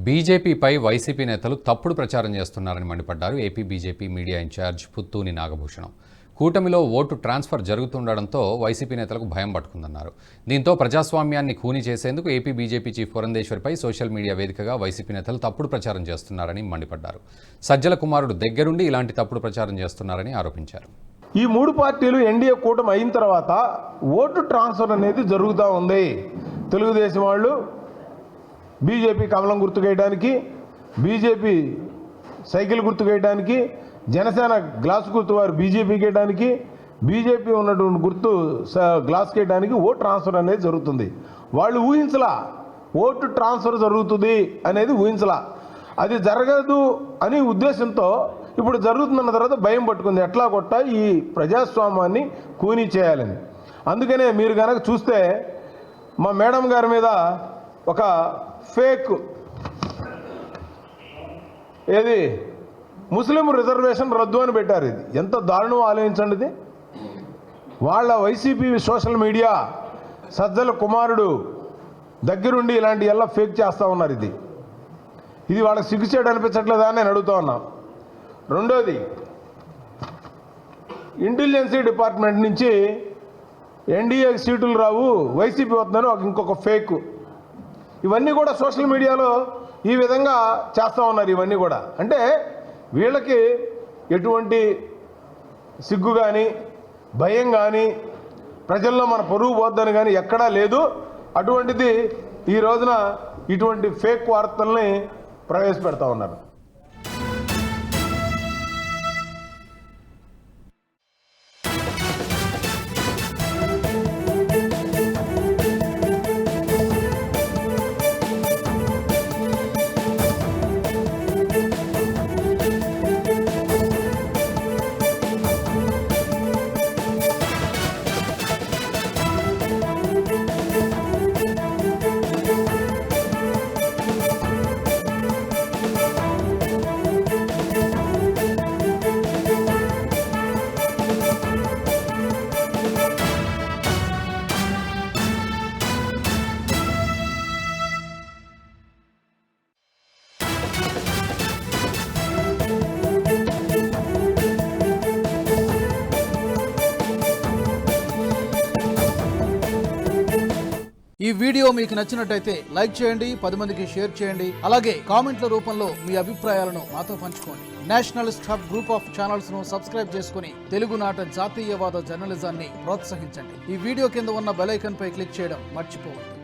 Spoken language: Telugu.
బీజేపీపై వైసీపీ నేతలు తప్పుడు ప్రచారం చేస్తున్నారని మండిపడ్డారు ఏపీ బీజేపీ మీడియా ఇన్ఛార్జ్ పుత్తూని నాగభూషణం. కూటమిలో ఓటు ట్రాన్స్ఫర్ జరుగుతుండడంతో వైసీపీ నేతలకు భయం పట్టుకుందన్నారు. దీంతో ప్రజాస్వామ్యాన్ని ఖూనీ చేసేందుకు ఏపీ బీజేపీ చీఫ్ పురంధేశ్వరిపై సోషల్ మీడియా వేదికగా వైసీపీ నేతలు తప్పుడు ప్రచారం చేస్తున్నారని మండిపడ్డారు. సజ్జల కుమారుడు దగ్గరుండి ఇలాంటి తప్పుడు ప్రచారం చేస్తున్నారని ఆరోపించారు. ఈ మూడు పార్టీలు ఎన్డీఏ కూటమి అయిన తర్వాత ఓటు ట్రాన్స్ఫర్ అనేది జరుగుతూ ఉంది. తెలుగుదేశం వాళ్ళు బీజేపీ కమలం గుర్తుకేయడానికి, బీజేపీ సైకిల్ గుర్తుకేయడానికి, జనసేన గ్లాస్ గుర్తు వారు బీజేపీకి వేయడానికి, బీజేపీ ఉన్నటువంటి గుర్తు గ్లాస్కి వేయడానికి ఓటు ట్రాన్స్ఫర్ అనేది జరుగుతుంది. వాళ్ళు ఊహించలా ఓటు ట్రాన్స్ఫర్ జరుగుతుంది అనేది ఊహించలా. అది జరగదు అని ఉద్దేశంతో ఇప్పుడు జరుగుతుందన్న తర్వాత భయం పట్టుకుంది. ఎట్లా కొట్ట ఈ ప్రజాస్వామ్యాన్ని కూనీ చేయాలని. అందుకనే మీరు కనుక చూస్తే మా మేడం గారి మీద ఒక ఫేక్ ఏది ముస్లిం రిజర్వేషన్ రద్దు అని పెట్టారు. ఇది ఎంత దారుణం ఆలోచించండి. ఇది వాళ్ళ వైసీపీ సోషల్ మీడియా సజ్జల కుమారుడు దగ్గరుండి ఇలాంటి ఎలా ఫేక్ చేస్తూ ఉన్నారు. ఇది వాళ్ళకి సిగ్గుచేటు అనిపించట్లేదా అని నేను అడుగుతూ ఉన్నా. రెండోది, ఇంటెలిజెన్సీ డిపార్ట్మెంట్ నుంచి ఎన్డీఏ సీటులు రావు, వైసీపీ వస్తుందని ఇంకొక ఫేక్. ఇవన్నీ కూడా సోషల్ మీడియాలో ఈ విధంగా చేస్తూ ఉన్నారు. ఇవన్నీ కూడా అంటే వీళ్ళకి ఎటువంటి సిగ్గు కానీ భయం కానీ ప్రజల్లో మన పరువు పోద్దని కానీ ఎక్కడా లేదు. అటువంటిది ఈ రోజున ఇటువంటి ఫేక్ వార్తల్ని ప్రవేశపెడతా ఉన్నారు. ఈ వీడియో మీకు నచ్చినట్టయితే లైక్ చేయండి, 10 మందికి షేర్ చేయండి. అలాగే కామెంట్ల రూపంలో మీ అభిప్రాయాలను మాతో పంచుకోండి. Nationalist hub group of channels ను సబ్స్క్రైబ్ చేసుకుని తెలుగునాట జాతీయవాద జర్నలిజాన్ని ప్రోత్సహించండి. ఈ వీడియో కింద ఉన్న బెల్ ఐకాన్ పై క్లిక్ చేయడం మర్చిపోవద్దు.